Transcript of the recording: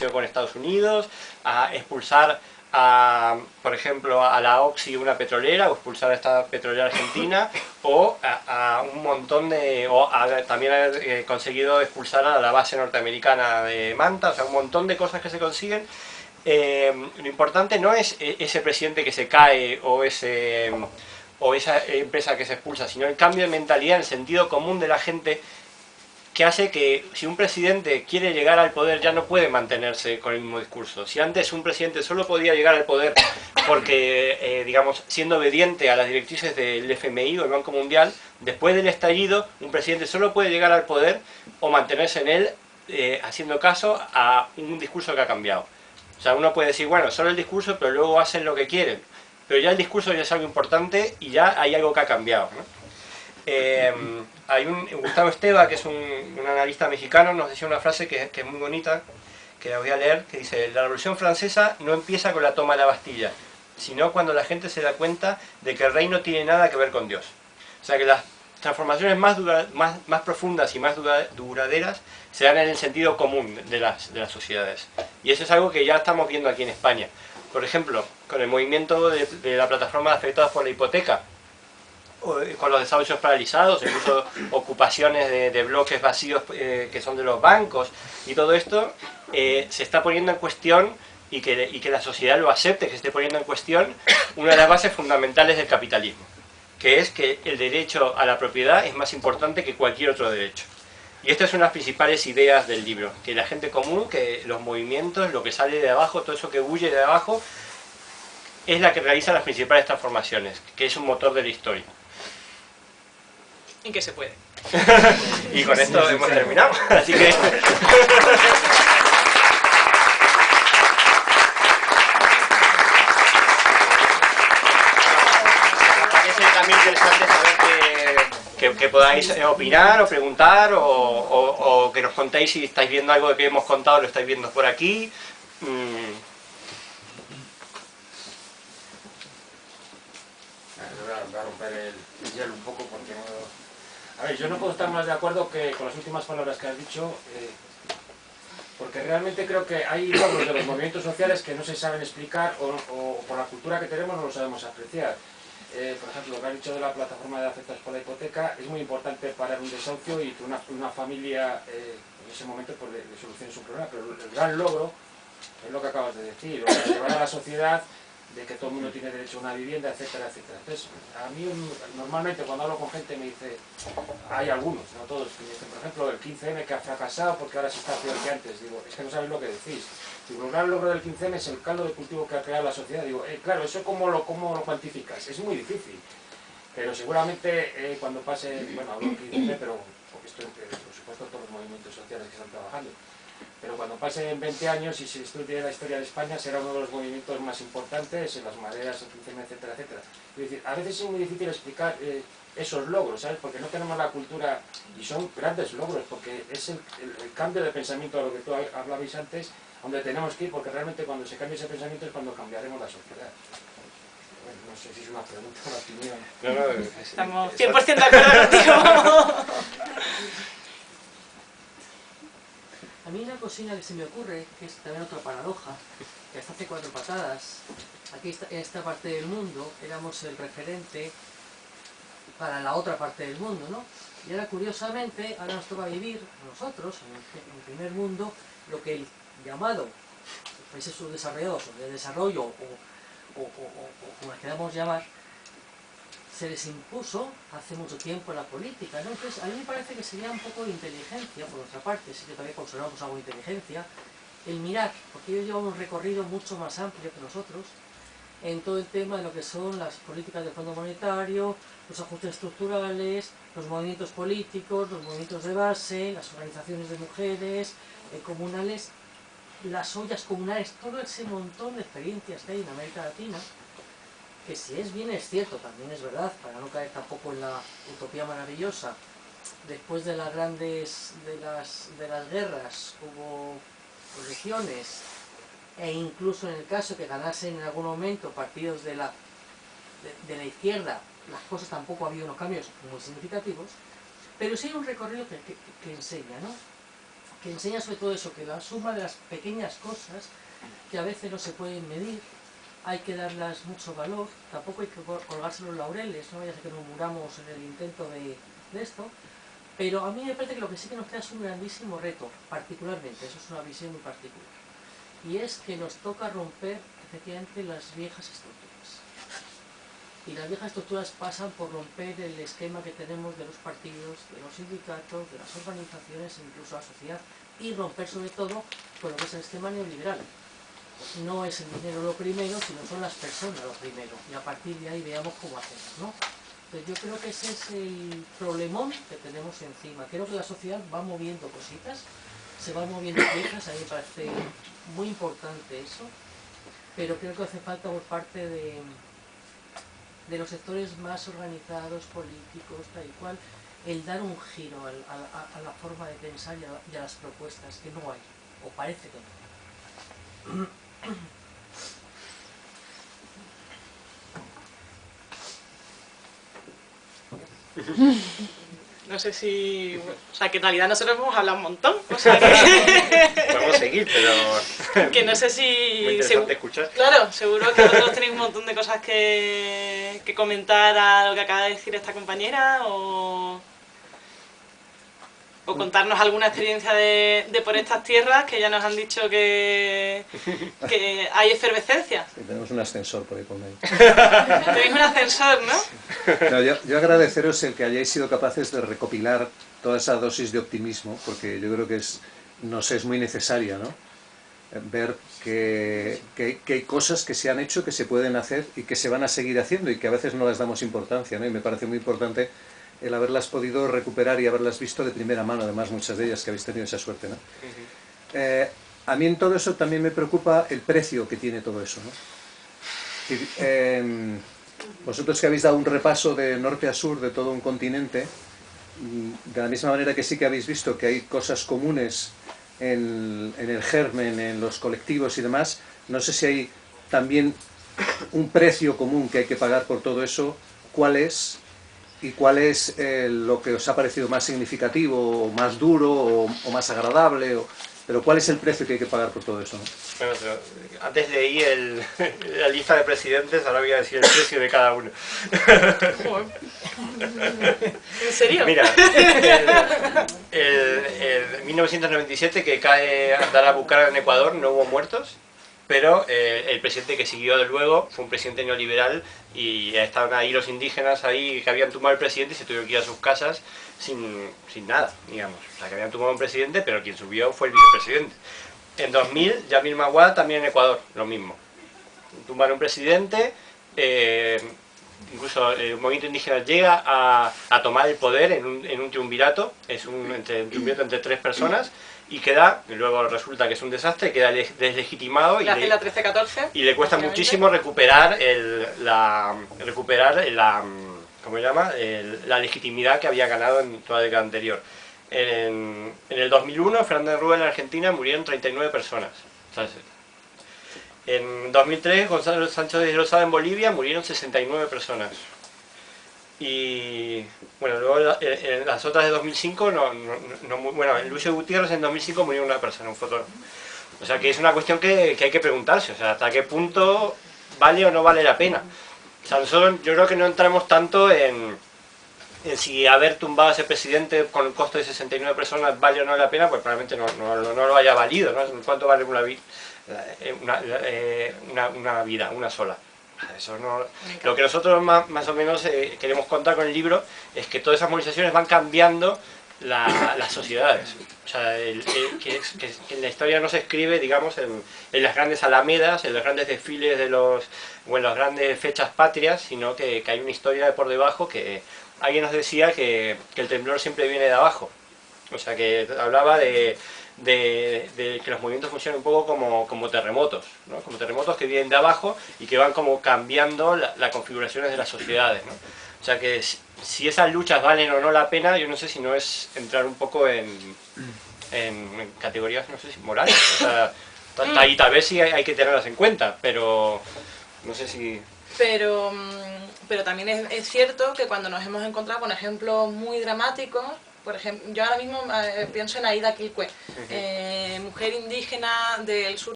relación con Estados Unidos, a expulsar por ejemplo, a la Oxy, una petrolera, o expulsar a esta petrolera argentina, o a un montón de... también haber conseguido expulsar a la base norteamericana de Manta, o sea, un montón de cosas que se consiguen. Lo importante no es ese presidente que se cae o esa empresa que se expulsa, sino el cambio de mentalidad, el sentido común de la gente, que hace que si un presidente quiere llegar al poder ya no puede mantenerse con el mismo discurso. Si antes un presidente solo podía llegar al poder porque, digamos, siendo obediente a las directrices del FMI o el Banco Mundial, después del estallido un presidente solo puede llegar al poder o mantenerse en él haciendo caso a un discurso que ha cambiado. O sea, uno puede decir, bueno, solo el discurso, pero luego hacen lo que quieren. Pero ya el discurso ya es algo importante y ya hay algo que ha cambiado, ¿no? Hay Gustavo Esteva, que es un analista mexicano, nos decía una frase que es muy bonita, que la voy a leer, que dice: la Revolución Francesa no empieza con la toma de la Bastilla, sino cuando la gente se da cuenta de que el rey no tiene nada que ver con Dios. O sea, que las transformaciones más profundas y más duraderas se dan en el sentido común de las sociedades. Y eso es algo que ya estamos viendo aquí en España. Por ejemplo, con el movimiento de la plataforma de afectados por la hipoteca, con los desahucios paralizados, incluso ocupaciones de bloques vacíos que son de los bancos, y todo esto se está poniendo en cuestión, y que la sociedad lo acepte, que se esté poniendo en cuestión una de las bases fundamentales del capitalismo, que es que el derecho a la propiedad es más importante que cualquier otro derecho. Y estas son las principales ideas del libro, que la gente común, que los movimientos, lo que sale de abajo, todo eso que huye de abajo, es la que realiza las principales transformaciones, que es un motor de la historia. En que se puede. Y con esto hemos terminado, así que... También interesante saber que podáis opinar o preguntar o que nos contéis si estáis viendo algo de que hemos contado, lo estáis viendo por aquí. Voy a romper el hielo un poco porque no... A ver, yo no puedo estar más de acuerdo que con las últimas palabras que has dicho, porque realmente creo que hay logros de los movimientos sociales que no se saben explicar o por la cultura que tenemos no lo sabemos apreciar. Por ejemplo, lo que has dicho de la plataforma de afectados por la hipoteca es muy importante para un desahucio y que una familia en ese momento pues, le solucione su problema, pero el gran logro es lo que acabas de decir, o sea, llevar a la sociedad de que todo el mundo tiene derecho a una vivienda, etcétera, etcétera. Entonces, a mí normalmente cuando hablo con gente me dice, hay algunos, no todos, que me dicen, por ejemplo, el 15M que ha fracasado porque ahora se está peor que antes. Digo, es que no sabéis lo que decís. Digo, el gran logro del 15M es el caldo de cultivo que ha creado la sociedad. Digo, claro, ¿eso cómo lo cuantificas? Es muy difícil. Pero seguramente cuando pase, bueno, hablo del 15M, pero porque esto por supuesto todos los movimientos sociales que están trabajando. Pero cuando pasen 20 años y se estudie la historia de España, será uno de los movimientos más importantes en las maderas, el 15M, etcétera, etcétera. Es decir, a veces es muy difícil explicar esos logros, ¿sabes? Porque no tenemos la cultura, y son grandes logros, porque es el cambio de pensamiento a lo que tú hablabais antes, donde tenemos que ir, porque realmente cuando se cambie ese pensamiento es cuando cambiaremos la sociedad. Bueno, no sé si es una pregunta o una opinión. No, estamos 100% de acuerdo contigo. A mí una cosilla que se me ocurre, que es también otra paradoja, que hasta hace 4 patadas, aquí en esta parte del mundo éramos el referente para la otra parte del mundo, ¿no? Y ahora curiosamente, ahora nos toca vivir nosotros, en el primer mundo, lo que el llamado países subdesarrollados o de desarrollo o como les queramos llamar, se les impuso hace mucho tiempo en la política, ¿no? Entonces, a mí me parece que sería un poco de inteligencia, por nuestra parte, sí que también consideramos algo de inteligencia, el mirar, porque ellos llevan un recorrido mucho más amplio que nosotros, en todo el tema de lo que son las políticas del Fondo Monetario, los ajustes estructurales, los movimientos políticos, los movimientos de base, las organizaciones de mujeres, comunales, las ollas comunales, todo ese montón de experiencias que hay en América Latina, que si es bien es cierto, también es verdad, para no caer tampoco en la utopía maravillosa, después de las grandes, de las guerras hubo elecciones, e incluso en el caso que ganasen en algún momento partidos de la izquierda, las cosas tampoco ha habido unos cambios muy significativos, pero sí hay un recorrido que enseña, ¿no? que enseña sobre todo eso, que la suma de las pequeñas cosas, que a veces no se pueden medir, hay que darles mucho valor, tampoco hay que colgarse los laureles, no vaya a ser que nos muramos en el intento de esto, pero a mí me parece que lo que sí que nos queda es un grandísimo reto, particularmente, eso es una visión muy particular, y es que nos toca romper efectivamente las viejas estructuras. Y las viejas estructuras pasan por romper el esquema que tenemos de los partidos, de los sindicatos, de las organizaciones, incluso la sociedad, y romper sobre todo con lo que es el esquema neoliberal. No es el dinero lo primero, sino son las personas lo primero, y a partir de ahí veamos cómo hacemos, ¿no? Entonces yo creo que ese es el problemón que tenemos encima. Creo que la sociedad va moviendo cositas, se van moviendo piezas, a mí me parece muy importante eso, pero creo que hace falta por parte de los sectores más organizados, políticos, tal y cual, el dar un giro a la forma de pensar y a las propuestas, que no hay, o parece que no. No sé si... O sea, que en realidad nosotros hemos hablado un montón. O sea, que... Podemos seguir, pero... que no sé si... Muy interesante escuchar. Claro, seguro que vosotros tenéis un montón de cosas que comentar a lo que acaba de decir esta compañera, o contarnos alguna experiencia de por estas tierras, que ya nos han dicho que hay efervescencia. Sí, tenemos un ascensor por ahí con él. Tenéis un ascensor, ¿no? No, yo agradeceros el que hayáis sido capaces de recopilar toda esa dosis de optimismo, porque yo creo que nos es muy necesaria, ¿no? Ver que hay cosas que se han hecho, que se pueden hacer y que se van a seguir haciendo y que a veces no les damos importancia, ¿no? Y me parece muy importante el haberlas podido recuperar y haberlas visto de primera mano, además muchas de ellas que habéis tenido esa suerte, ¿no? A mí en todo eso también me preocupa el precio que tiene todo eso, ¿no? Vosotros que habéis dado un repaso de norte a sur de todo un continente, de la misma manera que sí que habéis visto que hay cosas comunes en el germen, en los colectivos y demás, no sé si hay también un precio común que hay que pagar por todo eso. ¿Cuál es? ¿Y cuál es lo que os ha parecido más significativo, o más duro, o más agradable? Pero ¿cuál es el precio que hay que pagar por todo eso, ¿no? Bueno, pero antes leí la lista de presidentes, ahora voy a decir el precio de cada uno. ¿En serio? Mira, en 1997, que cae Abdalá Bucaram en Ecuador, no hubo muertos, pero el presidente que siguió luego fue un presidente neoliberal y estaban ahí los indígenas ahí que habían tumbado al presidente y se tuvieron que ir a sus casas sin nada, digamos. O sea, que habían tumbado a un presidente, pero quien subió fue el vicepresidente. En 2000, Yamil Maguad también en Ecuador, lo mismo. Tumbaron un presidente, incluso el movimiento indígena llega a tomar el poder en un triunvirato, es un triunvirato entre 3 personas, y luego resulta que es un desastre, queda deslegitimado La 13-14. y le cuesta muchísimo recuperar ¿cómo se llama? La legitimidad que había ganado en toda la década anterior. En el 2001, en Fernández Rúa, en Argentina, murieron 39 personas. ¿Sabes? En 2003, Gonzalo Sánchez de Lozada en Bolivia, murieron 69 personas. Y bueno, luego en las otras de 2005, bueno, en Lucio Gutiérrez en 2005 murió una persona, un fotógrafo. O sea que es una cuestión que hay que preguntarse, o sea, hasta qué punto vale o no vale la pena. O sea, nosotros yo creo que no entramos tanto en si haber tumbado a ese presidente con un costo de 69 personas vale o no la pena, pues probablemente no lo haya valido, ¿no? ¿Cuánto vale una vida, una sola? Eso no, lo que nosotros más o menos queremos contar con el libro es que todas esas movilizaciones van cambiando las sociedades. O sea, que en la historia no se escribe, digamos, en las grandes alamedas, en los grandes desfiles o en las grandes fechas patrias, sino que hay una historia de por debajo que alguien nos decía que el temblor siempre viene de abajo. O sea, que hablaba de que los movimientos funcionan un poco como terremotos, ¿no? Como terremotos que vienen de abajo y que van como cambiando las configuraciones de las sociedades, ¿no? O sea que si esas luchas valen o no la pena, yo no sé si no es entrar un poco en categorías, no sé si morales, o sea, y tal vez sí hay que tenerlas en cuenta, pero no sé si... Pero también es cierto que cuando nos hemos encontrado con ejemplos muy dramáticos, por ejemplo, yo ahora mismo pienso en Aida Quilcue, mujer indígena del sur